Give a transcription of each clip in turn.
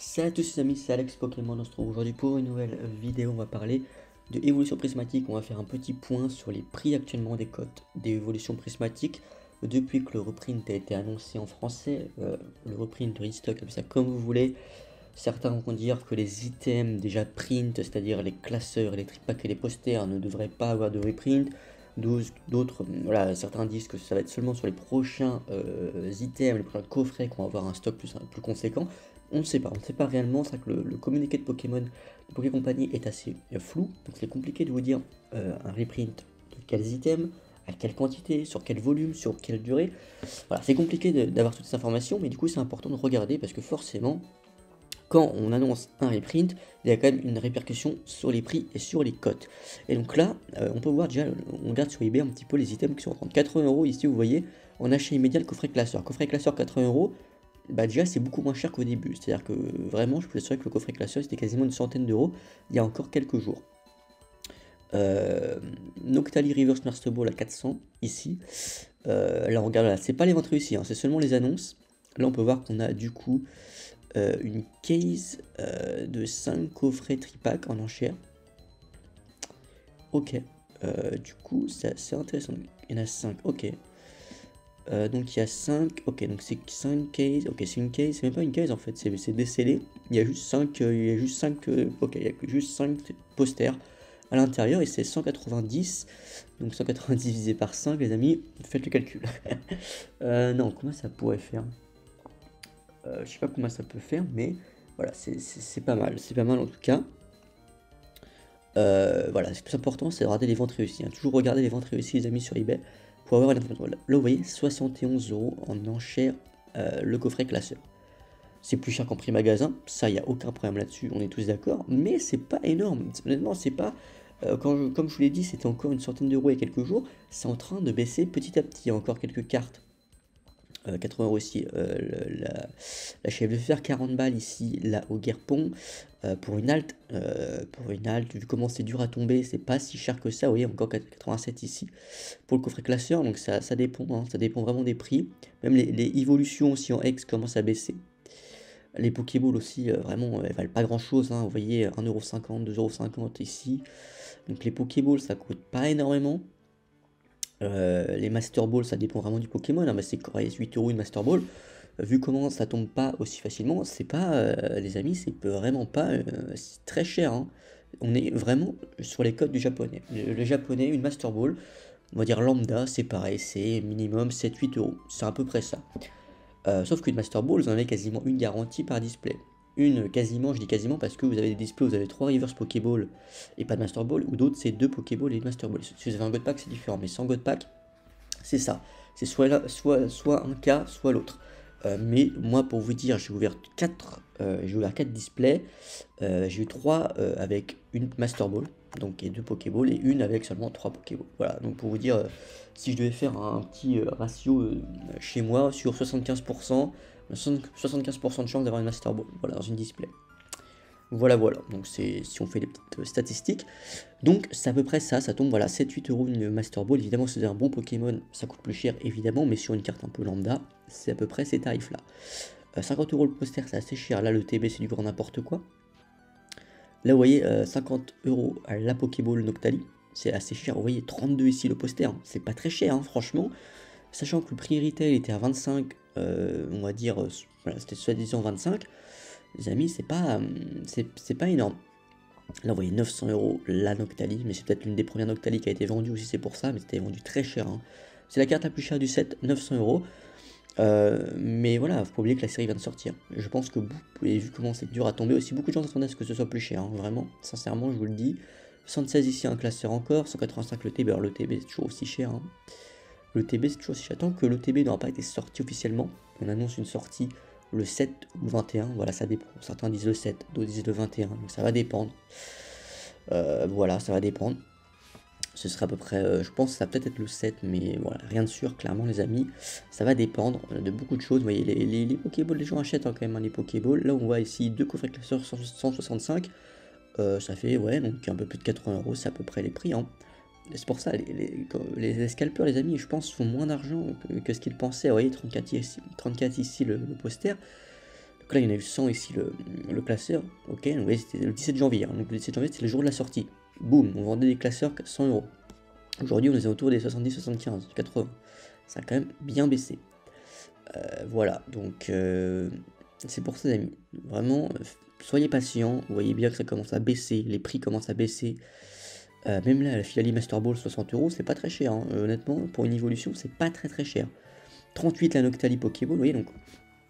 Salut à tous les amis, c'est Alex Pokémon. On se retrouve aujourd'hui pour une nouvelle vidéo. On va parler de évolution prismatique. On va faire un petit point sur les prix actuellement des cotes d'évolution prismatique. Depuis que le reprint a été annoncé en français, le reprint, le restock, appelez ça comme vous voulez. Certains vont dire que les items déjà print, c'est-à-dire les classeurs, les tripacks et les posters, ne devraient pas avoir de reprint. D'autres, voilà, certains disent que ça va être seulement sur les prochains items, les prochains coffrets qu'on va avoir un stock plus conséquent. On ne sait pas, on ne sait pas réellement, c'est vrai que le communiqué de Pokémon, de Poké Company est assez flou, donc c'est compliqué de vous dire un reprint de quels items, à quelle quantité, sur quel volume, sur quelle durée. Voilà, c'est compliqué d'avoir toutes ces informations, mais du coup c'est important de regarder parce que forcément, quand on annonce un reprint, il y a quand même une répercussion sur les prix et sur les cotes. Et donc là, on peut voir déjà, on regarde sur eBay un petit peu les items qui sont en 80€. Ici, vous voyez, en achat immédiat, le coffret classeur. Coffret classeur 80€, bah déjà c'est beaucoup moins cher qu'au début. C'est-à-dire que vraiment, je peux vous assurer que le coffret classeur c'était quasiment une centaine d'euros il y a encore quelques jours. Noctali Reverse Master Ball à 400 ici. Là on regarde, là, c'est pas les ventes réussies, hein, c'est seulement les annonces. Là on peut voir qu'on a du coup une case de 5 coffrets tripack en enchère. Ok, du coup c'est assez intéressant. Il y en a 5, ok. Donc il y a 5, ok, donc c'est 5 cases, ok, c'est une case, c'est même pas une case en fait, c'est décellé. Il y a juste 5, ok, il y a juste 5 posters à l'intérieur et c'est 190, donc 190 divisé par 5, les amis, faites le calcul. Non, comment ça pourrait faire? Je sais pas comment ça peut faire, mais voilà, c'est pas mal en tout cas. Voilà, ce plus important, c'est de regarder les ventes réussies, hein. Toujours regarder les ventes réussies, les amis, sur eBay, pour avoir une information. Là, vous voyez, 71€ en enchère le coffret classeur. C'est plus cher qu'en prix magasin, ça, il n'y a aucun problème là-dessus, on est tous d'accord, mais c'est pas énorme. Honnêtement, c'est pas. Comme je vous l'ai dit, c'était encore une centaine d'euros il y a quelques jours, c'est en train de baisser petit à petit. Il y a encore quelques cartes. 80€ ici, la chèvre de fer, 40 balles ici, là au Guerpon, pour une halte, vu comment c'est dur à tomber, c'est pas si cher que ça, vous voyez, encore 87 ici, pour le coffret classeur, donc ça dépend, hein, ça dépend vraiment des prix, même les évolutions aussi en X commencent à baisser, les Pokéballs aussi, vraiment, elles valent pas grand chose, hein, vous voyez, 1,50€, 2,50€ ici, donc les Pokéballs, ça coûte pas énormément. Les Master Ball, ça dépend vraiment du Pokémon, hein, mais c'est 8€ une Master Ball. Vu comment ça tombe pas aussi facilement, c'est pas, les amis, c'est vraiment pas c'est très cher, hein. On est vraiment sur les codes du japonais. Le japonais, une Master Ball, on va dire lambda, c'est pareil, c'est minimum 7-8€. C'est à peu près ça. Sauf qu'une Master Ball, vous en avez quasiment une garantie par display. Une quasiment, je dis quasiment parce que vous avez des displays, vous avez 3 Reverse Pokéball et pas de Master Ball, ou d'autres c'est 2 Pokéball et une Master Ball. Si vous avez un God Pack, c'est différent, mais sans God Pack, c'est ça. C'est soit un cas, soit l'autre. Mais moi, pour vous dire, j'ai ouvert 4 displays. J'ai eu 3 avec une Master Ball, donc et 2 Pokéballs, et une avec seulement 3 Pokéballs. Voilà, donc pour vous dire, si je devais faire un petit ratio chez moi sur 75%, 75% de chance d'avoir une Master Ball, voilà, dans une display. Voilà, voilà, donc c'est si on fait les petites statistiques. Donc c'est à peu près ça, ça tombe, voilà, 7-8€ une Master Ball. Évidemment, si c'est un bon Pokémon, ça coûte plus cher, évidemment, mais sur une carte un peu lambda, c'est à peu près ces tarifs-là. 50€ le poster, c'est assez cher. Là, le TB, c'est du grand n'importe quoi. Là, vous voyez, 50€ à la Pokéball Noctali, c'est assez cher. Vous voyez, 32 ici le poster, hein. C'est pas très cher, hein, franchement. Sachant que le prix retail était à 25, on va dire, voilà, c'était soi-disant 25. Les amis, c'est pas énorme. Là, vous voyez, 900€ la Noctali, mais c'est peut-être l'une des premières Noctali qui a été vendue aussi, c'est pour ça, mais c'était vendu très cher, hein. C'est la carte la plus chère du set, 900€. Mais voilà, faut pas oublier que la série vient de sortir. Je pense que vous avez vu comment c'est dur à tomber aussi. Beaucoup de gens s'attendaient à ce que ce soit plus cher, hein, vraiment, sincèrement, je vous le dis. 76 ici, un classeur encore, 185 le TB, alors le TB c'est toujours aussi cher, hein. Le TB c'est toujours aussi cher. Tant que le TB n'aura pas été sorti officiellement, on annonce une sortie le 7 ou le 21, voilà, ça dépend. Certains disent le 7, d'autres disent le 21, donc ça va dépendre. Voilà, ça va dépendre. Ce sera à peu près, je pense que ça va peut-être être le 7, mais voilà, rien de sûr, clairement les amis. Ça va dépendre de beaucoup de choses. Vous voyez, les Pokéballs, les gens achètent, hein, quand même, hein, les Pokéballs. Là, on voit ici deux coffrets classeurs 165. Ça fait, ouais, donc un peu plus de 80€, c'est à peu près les prix, hein. C'est pour ça, les scalpers, les amis, je pense, font moins d'argent que ce qu'ils pensaient. Vous voyez, 34 ici, le poster. Donc là, il y en a eu 100 ici, le classeur. Ok, donc vous voyez, c'était le 17 janvier. Hein. Donc le 17 janvier, c'était le jour de la sortie. Boum, on vendait des classeurs 100 euros. Aujourd'hui, on est autour des 70, 75, 80. Ça a quand même bien baissé. Voilà, donc c'est pour ça, les amis. Vraiment, soyez patients. Vous voyez bien que ça commence à baisser. Les prix commencent à baisser. Même là, la Philalie Master Ball, 60 euros, c'est pas très cher. Hein. Honnêtement, pour une évolution, c'est pas très cher. 38 la Noctali Pokéball, vous voyez, donc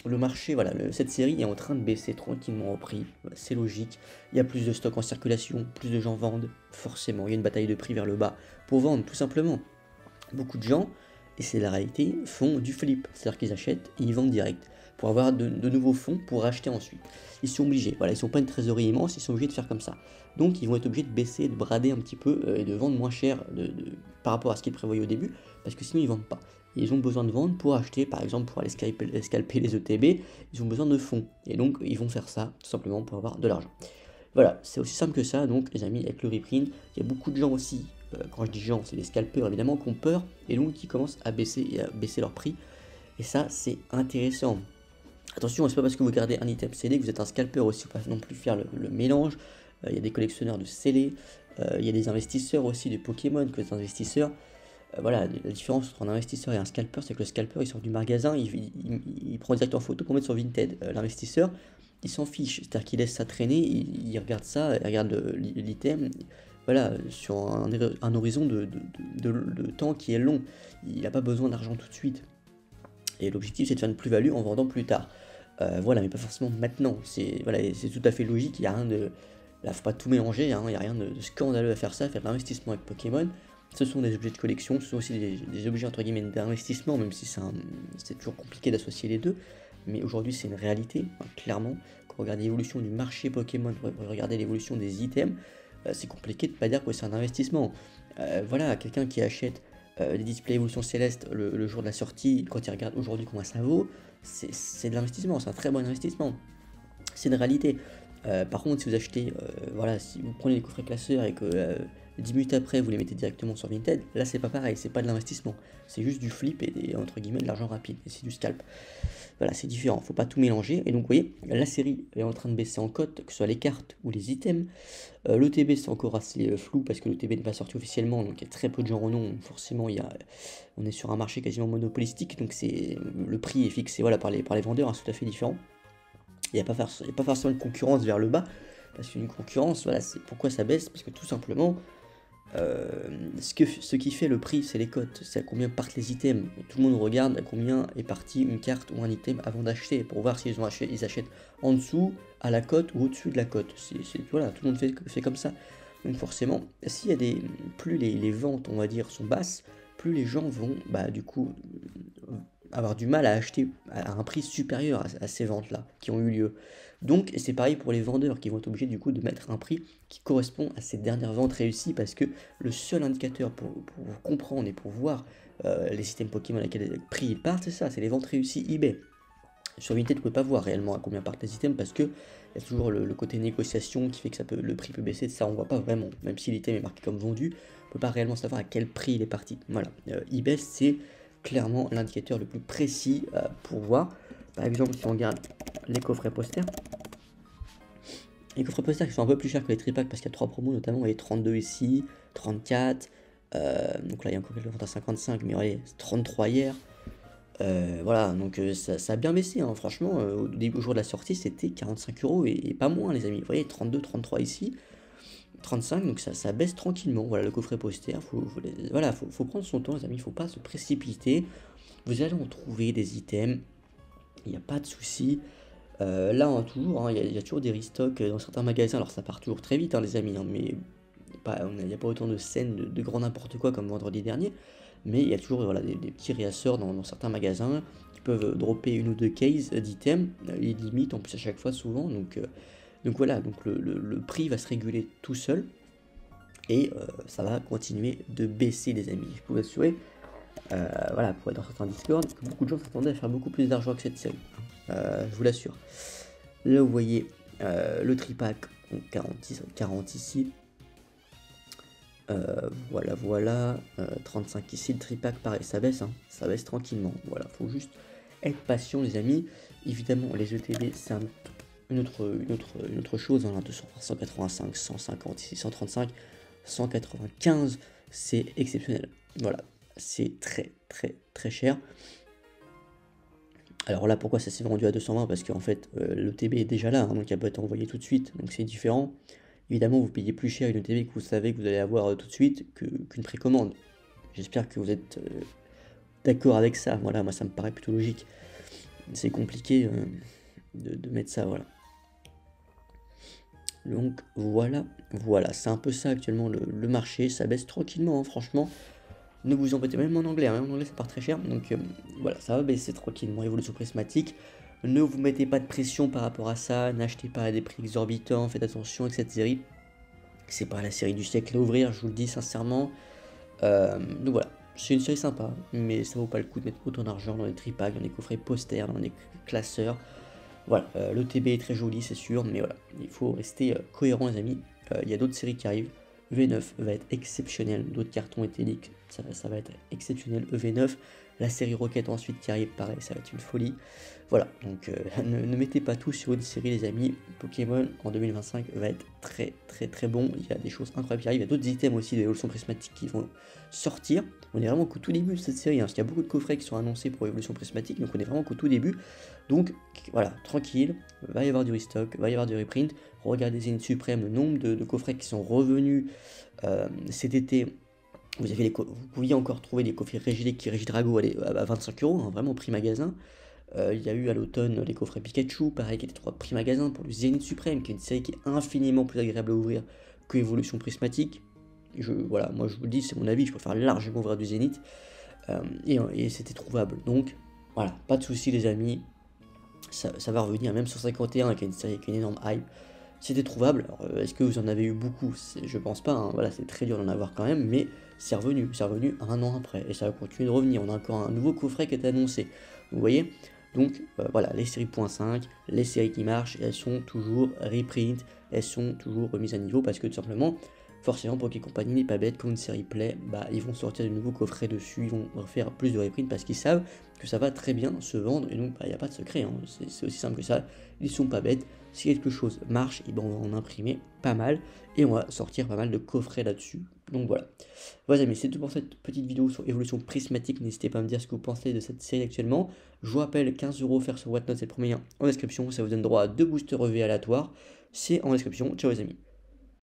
le marché, voilà, cette série est en train de baisser tranquillement en prix, c'est logique, il y a plus de stock en circulation, plus de gens vendent, forcément, il y a une bataille de prix vers le bas pour vendre, tout simplement. Beaucoup de gens, et c'est la réalité, font du flip, c'est-à-dire qu'ils achètent et ils vendent direct, pour avoir de nouveaux fonds pour racheter ensuite. Ils sont obligés, voilà, ils sont pas une trésorerie immense, ils sont obligés de faire comme ça. Donc ils vont être obligés de baisser, de brader un petit peu et de vendre moins cher par rapport à ce qu'ils prévoyaient au début, parce que sinon ils vendent pas. Ils ont besoin de vendre pour acheter, par exemple pour aller scalper les ETB, ils ont besoin de fonds. Et donc ils vont faire ça tout simplement pour avoir de l'argent. Voilà, c'est aussi simple que ça, donc les amis, avec le reprint, il y a beaucoup de gens aussi, quand je dis gens, c'est les scalpers évidemment, qui ont peur, et donc qui commencent à baisser leur prix. Et ça, c'est intéressant. Attention, c'est pas parce que vous gardez un item scellé que vous êtes un scalper aussi, faut pas non plus faire le mélange. Il y a des collectionneurs de scellés, il y a des investisseurs aussi de Pokémon, que des investisseurs. Voilà, la différence entre un investisseur et un scalper, c'est que le scalper, il sort du magasin, il prend direct en photo pour mettre sur Vinted. L'investisseur, il s'en fiche, c'est-à-dire qu'il laisse ça traîner, il regarde ça, il regarde l'item, voilà, sur un horizon de temps qui est long. Il n'a pas besoin d'argent tout de suite. Et l'objectif, c'est de faire une plus-value en vendant plus tard. Voilà, mais pas forcément maintenant. C'est voilà, c'est tout à fait logique, il n'y a rien de... Là, faut pas tout mélanger, hein, il n'y a rien de scandaleux à faire ça, faire de l'investissement avec Pokémon. Ce sont des objets de collection, ce sont aussi des objets entre guillemets d'investissement, même si c'est toujours compliqué d'associer les deux. Mais aujourd'hui, c'est une réalité, hein, clairement. Quand vous regardez l'évolution du marché Pokémon, vous regardez l'évolution des items, c'est compliqué de ne pas dire que c'est un investissement. Voilà, quelqu'un qui achète des displays évolution céleste le jour de la sortie, quand il regarde aujourd'hui combien ça vaut, c'est de l'investissement, c'est un très bon investissement. C'est une réalité. Par contre, si vous achetez, voilà, si vous prenez les coffrets classeurs et que 10 minutes après vous les mettez directement sur Vinted, là c'est pas pareil, c'est pas de l'investissement, c'est juste du flip et entre guillemets de l'argent rapide, et c'est du scalp. Voilà, c'est différent, faut pas tout mélanger. Et donc vous voyez, la série est en train de baisser en cote, que ce soit les cartes ou les items. L'ETB c'est encore assez flou parce que l'ETB n'est pas sorti officiellement, donc il y a très peu de gens en ont, donc forcément on est sur un marché quasiment monopolistique, donc le prix est fixé voilà, par les vendeurs, hein, c'est tout à fait différent. Il n'y a pas forcément une concurrence vers le bas, parce qu'une concurrence, voilà, c'est pourquoi ça baisse, parce que tout simplement, ce qui fait le prix, c'est les cotes, c'est à combien partent les items. Tout le monde regarde à combien est parti une carte ou un item avant d'acheter, pour voir s'ils ils achètent en dessous, à la cote ou au-dessus de la cote. Voilà, tout le monde fait comme ça. Donc forcément, s'il y a plus les ventes, on va dire, sont basses, plus les gens vont, bah, du coup, avoir du mal à acheter à un prix supérieur à ces ventes-là qui ont eu lieu. Donc c'est pareil pour les vendeurs qui vont être obligés du coup de mettre un prix qui correspond à ces dernières ventes réussies, parce que le seul indicateur pour comprendre et pour voir les systèmes Pokémon à quel prix ils partent, c'est ça, c'est les ventes réussies eBay. Sur Vinted, vous ne pouvez pas voir réellement à combien partent les items, parce que il y a toujours le côté négociation qui fait que le prix peut baisser, ça on voit pas vraiment, même si l'item est marqué comme vendu, on peut pas réellement savoir à quel prix il est parti. Voilà, eBay c'est clairement l'indicateur le plus précis pour voir. Par exemple, si on regarde les coffrets posters, qui sont un peu plus chers que les tripacks parce qu'il y a 3 promos, notamment les 32 ici, 34, donc là il y a encore quelques ventes à 55, mais regardez, 33 hier. Voilà, donc ça a bien baissé, hein, franchement, au jour de la sortie c'était 45 euros et pas moins les amis, vous voyez, 32, 33 ici, 35, donc ça baisse tranquillement. Voilà le coffret poster, faut prendre son temps les amis, il faut pas se précipiter, vous allez en trouver des items, il n'y a pas de souci. Là toujours, hein, il y a toujours des restocks dans certains magasins, alors ça part toujours très vite hein, les amis, hein, mais il n'y a pas autant de scènes de grand n'importe quoi comme vendredi dernier, mais il y a toujours voilà, des petits réassorts dans certains magasins qui peuvent dropper une ou deux cases d'items, les limites en plus à chaque fois souvent, donc voilà, donc le prix va se réguler tout seul et ça va continuer de baisser les amis, je peux vous assurer. Voilà, pour être dans certains Discord, que beaucoup de gens s'attendaient à faire beaucoup plus d'argent que cette série, je vous l'assure. Là vous voyez le tripack, 40 ici, voilà, 35 ici, le tripack pareil, ça baisse tranquillement, voilà, faut juste être patient les amis, Évidemment, les ETB, c'est une autre chose, hein, 200, 185, 150, 635, 195, c'est exceptionnel. Voilà, c'est très très très cher. Alors là, pourquoi ça s'est vendu à 220? Parce qu'en fait, l'ETB est déjà là, hein, donc elle peut être envoyée tout de suite, donc c'est différent. Évidemment, vous payez plus cher une ETB que vous savez que vous allez avoir tout de suite qu'une précommande. J'espère que vous êtes d'accord avec ça. Voilà, moi ça me paraît plutôt logique. C'est compliqué de mettre ça, voilà. Donc voilà, c'est un peu ça actuellement le marché, ça baisse tranquillement, hein, franchement. Ne vous embêtez, même en anglais ça part très cher, donc voilà, ça va baisser tranquillement, évolution prismatique. Ne vous mettez pas de pression par rapport à ça, n'achetez pas à des prix exorbitants, faites attention avec cette série. C'est pas la série du siècle à ouvrir, je vous le dis sincèrement. Donc voilà, c'est une série sympa, mais ça vaut pas le coup de mettre autant d'argent dans les tripacks, dans les coffrets posters, dans les classeurs. Voilà, le TB est très joli, c'est sûr, mais voilà, il faut rester cohérent, les amis. Il y a d'autres séries qui arrivent. EV9 va être exceptionnel, d'autres cartons éthyliques, ça va être exceptionnel. EV9, la série Rocket ensuite qui arrive, pareil, ça va être une folie. Voilà, donc ne mettez pas tout sur une série, les amis. Pokémon en 2025 va être très très très bon. Il y a des choses incroyables qui arrivent. Il y a d'autres items aussi d'évolution prismatique qui vont sortir. On est vraiment qu'au tout début de cette série, hein, parce qu'il y a beaucoup de coffrets qui sont annoncés pour évolution prismatique, donc on est vraiment qu'au tout début. Donc voilà, tranquille, va y avoir du restock, va y avoir du reprint. Regardez Zénith Suprême, le nombre de coffrets qui sont revenus cet été. Vous pouviez encore trouver des coffrets Regieleki qui Regidrago à 25 €, hein, vraiment prix magasin. Il y a eu à l'automne les coffrets Pikachu, pareil, qui étaient 3 prix magasin pour le Zénith Suprême, qui est une série qui est infiniment plus agréable à ouvrir que Evolution Prismatique. Voilà, moi je vous le dis, c'est mon avis, je préfère largement ouvrir du Zénith. Et c'était trouvable. Donc voilà, pas de soucis les amis. Ça va revenir, même sur 51, qui est une série avec une énorme hype. C'était trouvable. Est-ce que vous en avez eu beaucoup? Je pense pas, hein. Voilà, c'est très dur d'en avoir quand même, mais c'est revenu un an après, et ça va continuer de revenir. On a encore un nouveau coffret qui est annoncé. Vous voyez? Donc voilà, les séries .5, les séries qui marchent, elles sont toujours reprint, elles sont toujours remises à niveau, parce que tout simplement, forcément, Poké Company n'est pas bête, quand une série plaît, bah, ils vont sortir de nouveaux coffrets dessus, ils vont faire plus de reprint parce qu'ils savent que ça va très bien se vendre, et donc il n'y a pas de secret, hein. C'est aussi simple que ça, ils sont pas bêtes. Si quelque chose marche, et ben on va en imprimer pas mal, et on va sortir pas mal de coffrets là-dessus. Donc voilà. Voilà amis, c'est tout pour cette petite vidéo sur évolution prismatique. N'hésitez pas à me dire ce que vous pensez de cette série actuellement. Je vous rappelle, 15 € offerts sur Whatnot, c'est le premier lien en description, ça vous donne droit à 2 boosters EV aléatoires. C'est en description. Ciao les amis.